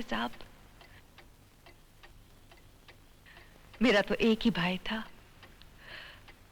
साहब। मेरा तो एक ही भाई था।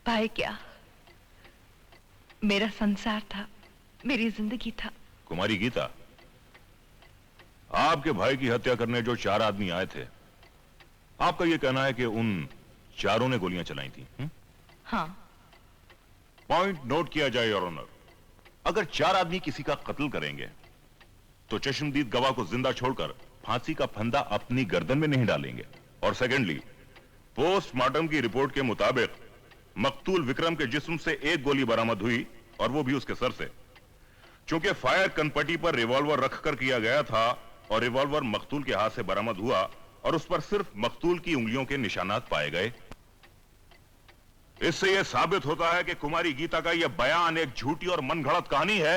भाई क्या, मेरा संसार था, मेरी जिंदगी था। कुमारी गीता, आपके भाई की हत्या करने जो 4 आदमी आए थे, आपका यह कहना है कि उन चारों ने गोलियां चलाई थी? हाँ। पॉइंट नोट किया जाए योर ऑनर। अगर 4 आदमी किसी का कत्ल करेंगे तो चश्मदीद गवाह को जिंदा छोड़कर फांसी का फंदा अपनी गर्दन में नहीं डालेंगे। और सेकेंडली, पोस्टमार्टम की रिपोर्ट के मुताबिक मकतूल विक्रम के जिस्म से एक गोली बरामद हुई और वो भी उसके सर से। चूंकि फायर कनपट्टी पर रिवॉल्वर रखकर किया गया था और रिवॉल्वर मकतूल के हाथ से बरामद हुआ और उस पर सिर्फ मकतूल की उंगलियों के निशानात पाए गए, इससे यह साबित होता है कि कुमारी गीता का यह बयान एक झूठी और मनगढ़ंत कहानी है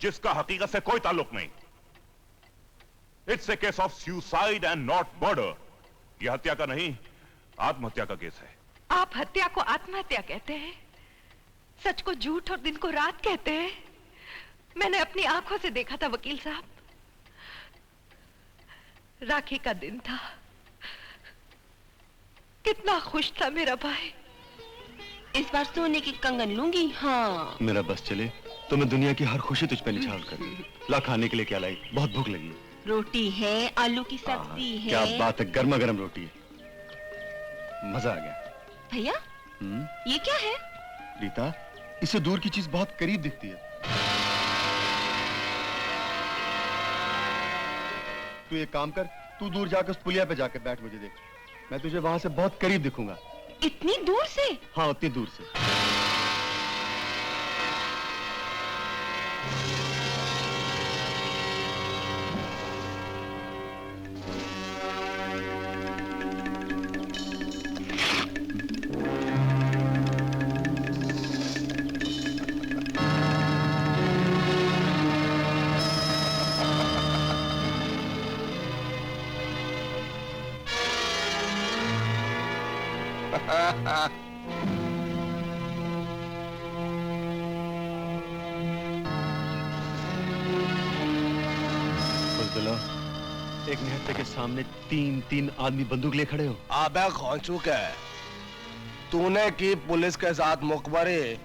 जिसका हकीकत से कोई ताल्लुक नहीं। It's a case of suicide and not murder. यह हत्या का नहीं, आत्महत्या का केस है। आप हत्या को आत्महत्या कहते हैं, सच को झूठ और दिन को रात कहते हैं। मैंने अपनी आंखों से देखा था वकील साहब। राखी का दिन था, कितना खुश था मेरा भाई। इस बार सोने की कंगन लूंगी। हाँ, मेरा बस चले तो मैं दुनिया की हर खुशी तुझ पे निछावर कर दूं। ला, खाने के लिए क्या लाई? बहुत भूख लगी है। रोटी है, आलू की सब्जी है। क्या बात है, गर्मा गर्म रोटी है। मजा आ गया। भैया, ये क्या है? रीता, इससे दूर की चीज बहुत करीब दिखती है। तू एक काम कर, तू दूर जाकर उस पुलिया पे जाकर बैठ, मुझे देख। मैं तुझे वहां से बहुत करीब दिखूंगा। इतनी दूर से? हाँ, उतनी दूर से। एक निहत्थे के सामने 3 आदमी बंदूक ले खड़े हो। अबे खौंचूक है, तूने की पुलिस के साथ मुखबरी,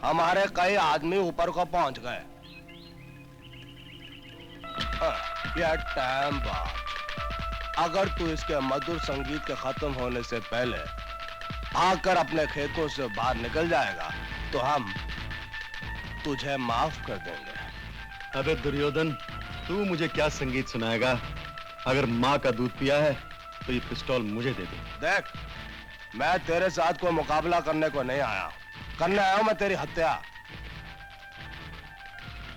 हमारे कई आदमी ऊपर को पहुंच गए। ये टाइम बात। अगर तू इसके मधुर संगीत के खत्म होने से पहले आकर अपने खेतों से बाहर निकल जाएगा तो हम तुझे माफ कर देंगे। अबे दुर्योधन, तू मुझे क्या संगीत सुनाएगा? अगर माँ का दूध पिया है तो ये पिस्तौल मुझे दे दे। देख, मैं तेरे साथ कोई मुकाबला करने को नहीं आया, करने आया हूं मैं तेरी हत्या।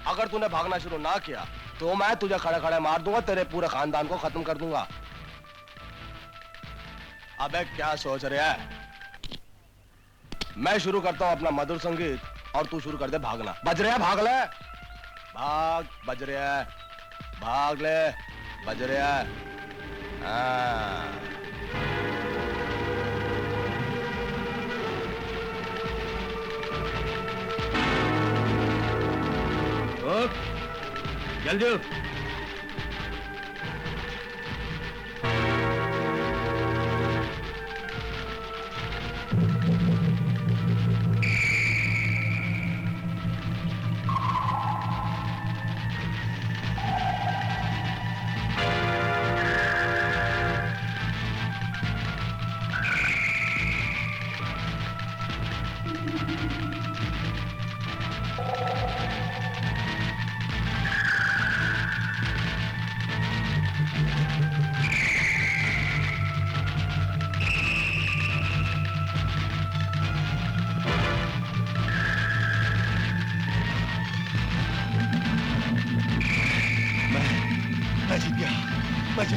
अगर तूने भागना शुरू ना किया तो मैं तुझे खड़े खड़े मार दूंगा, तेरे पूरे खानदान को खत्म कर दूंगा। अबे क्या सोच रहा है? मैं शुरू करता हूं अपना मधुर संगीत और तू शुरू कर दे भागना। बज रहा है, भाग ले। भाग, बज रहा है, भाग ले, बज रहा है। हाँ। जल्दी।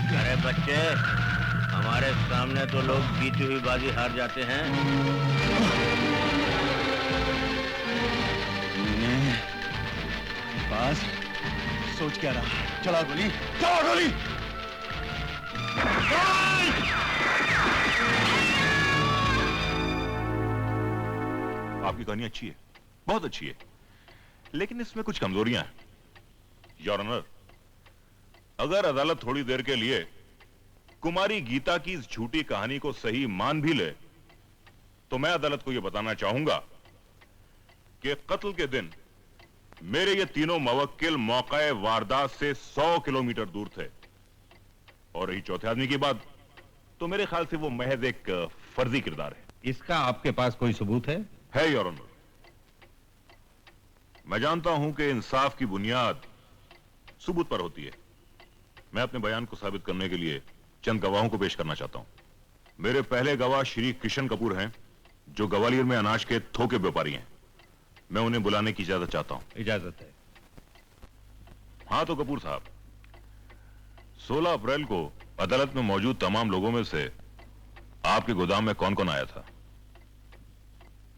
अरे बच्चे, हमारे सामने तो लोग जीती हुई बाजी हार जाते हैं। पास सोच क्या रहा? चला गोली, चला गोली। आपकी कहानी अच्छी है, बहुत अच्छी है, लेकिन इसमें कुछ कमजोरियां हैं। योर ऑनर, अगर अदालत थोड़ी देर के लिए कुमारी गीता की इस झूठी कहानी को सही मान भी ले, तो मैं अदालत को यह बताना चाहूंगा कि कत्ल के दिन मेरे ये तीनों मुवक्किल मौके वारदात से 100 किलोमीटर दूर थे। और रही चौथे आदमी की बात, तो मेरे ख्याल से वो महज एक फर्जी किरदार है। इसका आपके पास कोई सबूत है योर ऑनर। मैं जानता हूं कि इंसाफ की बुनियाद सबूत पर होती है। मैं अपने बयान को साबित करने के लिए चंद गवाहों को पेश करना चाहता हूं। मेरे पहले गवाह श्री किशन कपूर हैं, जो ग्वालियर में अनाज के थोक व्यापारी हैं। मैं उन्हें बुलाने की इजाजत चाहता हूं। इजाजत है। हाँ तो कपूर साहब, 16 अप्रैल को अदालत में मौजूद तमाम लोगों में से आपके गोदाम में कौन कौन आया था?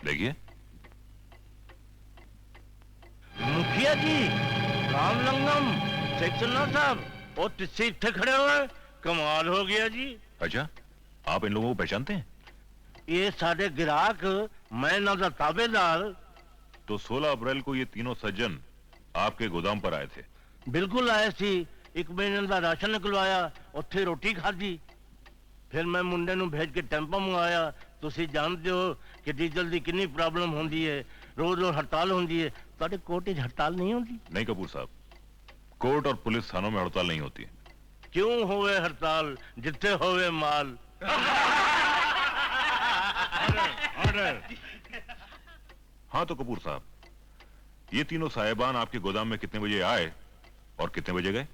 देखिए। मुखिया जी, रामलिंगम, सेक्शनर साहब और तिस्से इतने खड़े हुए, कमाल हो गया जी। अच्छा, आप इन लोगों को पहचानते हैं? ये सारे ग्राहक, मैं ना दा ताबेदार। तो 16 अप्रैल को ये तीनों सज्जन आपके गोदाम पर आए थे? बिल्कुल आए सी। एक महीने का राशन निकलवाया, उत्थे रोटी खाधी। फिर मैं मुंडे नूं भेज के टेंपो मंगाया। तुसी जानते हो कि डीजल की कितनी प्रॉब्लम होती है, रोज रोज हड़ताल होती है। तुहाडे कोर्ट च हड़ताल नहीं होती? नहीं कपूर साहब, कोर्ट और पुलिस थानों में हड़ताल नहीं होती। क्यों होवे हड़ताल, जिथे होवे माल। हाँ तो कपूर साहब, ये तीनों साहिबान आपके गोदाम में कितने बजे आए और कितने बजे गए?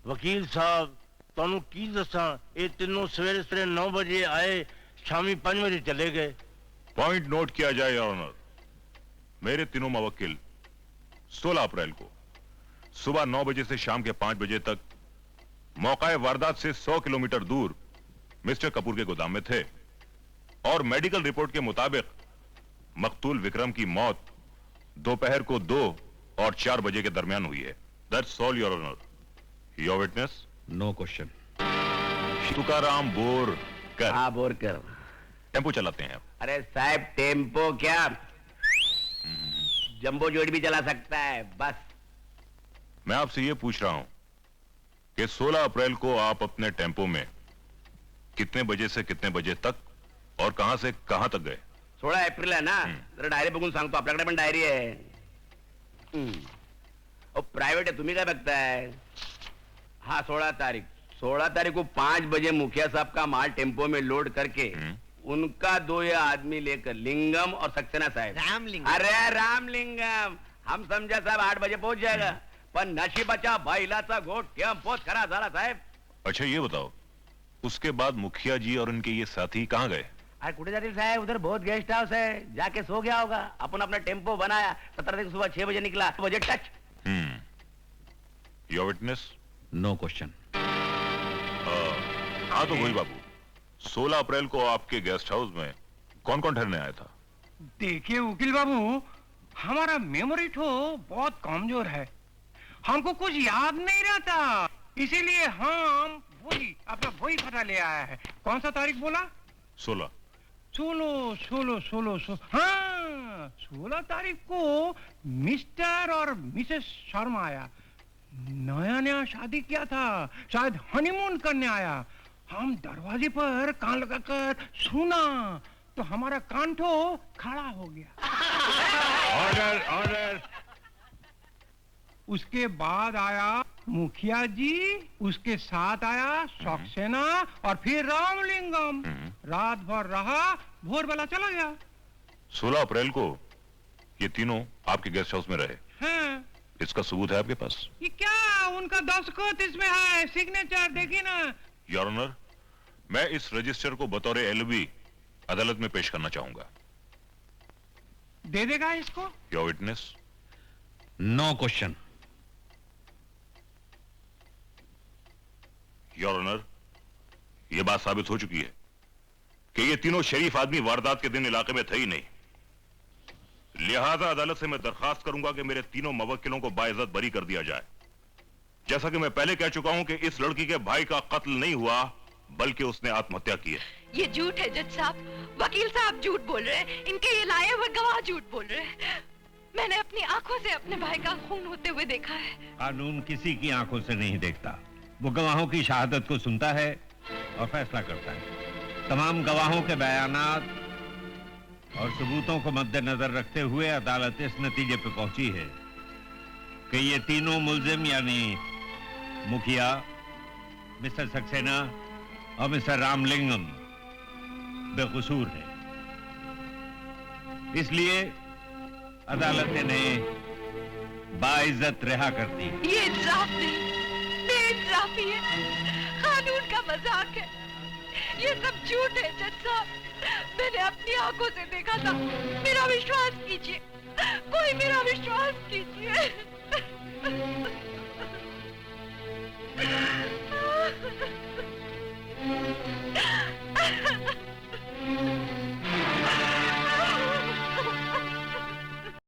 वकील साहब, तुहानू की दसा, ये तीनों सवेरे सवेरे 9 बजे आए, शामी 5 बजे चले गए। पॉइंट नोट किया जाए योर ऑनर। मेरे तीनों मुवक्किल 16 अप्रैल को सुबह 9 बजे से शाम के 5 बजे तक मौका वारदात से 100 किलोमीटर दूर मिस्टर कपूर के गोदाम में थे। और मेडिकल रिपोर्ट के मुताबिक मकतूल विक्रम की मौत दोपहर को 2 और 4 बजे के दरमियान हुई है। That's all your honour. Your witness? No question. Tukaram Borkar. हाँ बोर कर। टेम्पो चलाते हैं आप? अरे साहब, टेम्पो क्या, जंबो जोड़ी भी चला सकता है बस। मैं आपसे यह पूछ रहा हूं कि 16 अप्रैल को आप अपने टेम्पो में कितने बजे से कितने बजे तक और कहां से कहां तक गए? 16 एप्रिल है ना, जरा डायरी बघून सांगतो, आपल्याकडे पण डायरी आहे। प्राइवेट है, तुम्ही काय बघताय? हाँ 16 तारीख 16 तारीख को 5 बजे मुखिया साहब का माल टेम्पो में लोड करके उनका 2 या आदमी लेकर लिंगम और सक्सेना साहब। रामलिंगम? अरे रामलिंगम, हम समझा साहब 8 बजे पहुंच जाएगा, पर नशिबाचा बैलाचा घोट टेम्पोत खरा झाला साहेब। अच्छा ये बताओ, उसके बाद मुखिया जी और उनके ये साथी कहां गए? अरे कुठे जातील साहब, उधर बहुत गेस्ट हाउस है, जाके सो गया होगा। अपन अपना टेम्पो बनाया, 17 तारीख सुबह 6 बजे निकला, बजे touch. Your witness? No question. हाँ तो वही बाबू, 16 अप्रैल को आपके गेस्ट हाउस में कौन कौन ठहरने आया था? देखिए वकील बाबू, हमारा मेमोरी तो बहुत कमजोर है, हमको कुछ याद नहीं रहता, इसीलिए हम वही पता ले आया है। कौन सा तारीख बोला? 16। 16 हाँ 16 तारीख को मिस्टर और मिसेस शर्मा आया, नया नया शादी किया था, शायद हनीमून करने आया। हम दरवाजे पर कान लगाकर सुना तो हमारा कांठो खड़ा हो गया। Order order. उसके बाद आया मुखिया जी, उसके साथ आया सक्सेना और फिर रामलिंगम। रात भर रहा, भोर वाला चला गया। 16 अप्रैल को ये तीनों आपके गेस्ट हाउस में रहे? हाँ। इसका सबूत है आपके पास? ये क्या, उनका दस्तखत इसमें है, सिग्नेचर देखिए ना। योर ऑनर, मैं इस रजिस्टर को बतौर एलबी अदालत में पेश करना चाहूंगा। दे देगा इसको? Your witness? No question. Your honour, यह बात साबित हो चुकी है कि ये तीनों शरीफ आदमी वारदात के दिन इलाके में थे ही नहीं। लिहाजा अदालत से मैं दरखास्त करूंगा कि मेरे तीनों मुवक्किलों को बाइज्जत बरी कर दिया जाए। जैसा कि मैं पहले कह चुका हूं कि इस लड़की के भाई का कत्ल नहीं हुआ, बल्कि उसने आत्महत्या की है। ये झूठ है जज साहब, वकील साहब झूठ बोल रहे हैं, इनके ये लाए हुए गवाह झूठ बोल रहे हैं। मैंने अपनी आंखों से अपने भाई का खून होते हुए देखा है। कानून किसी की आंखों से नहीं देखता, वो गवाहों की शहादत को सुनता है और फैसला करता है। तमाम गवाहों के बयानात और सबूतों को मद्देनजर रखते हुए अदालत इस नतीजे पर पहुंची है कि ये तीनों मुल्जिम यानी मुखिया, मिस्टर सक्सेना और मिस्टर रामलिंगम बेकसूर है। इसलिए अदालत ने बाइज्जत रिहा कर दी। ये इंसाफ नहीं, बेइंसाफी है, कानून का मजाक है। ये सब झूठ है जज साहब, मैंने अपनी आंखों से देखा था। मेरा विश्वास कीजिए, कोई मेरा विश्वास कीजिए।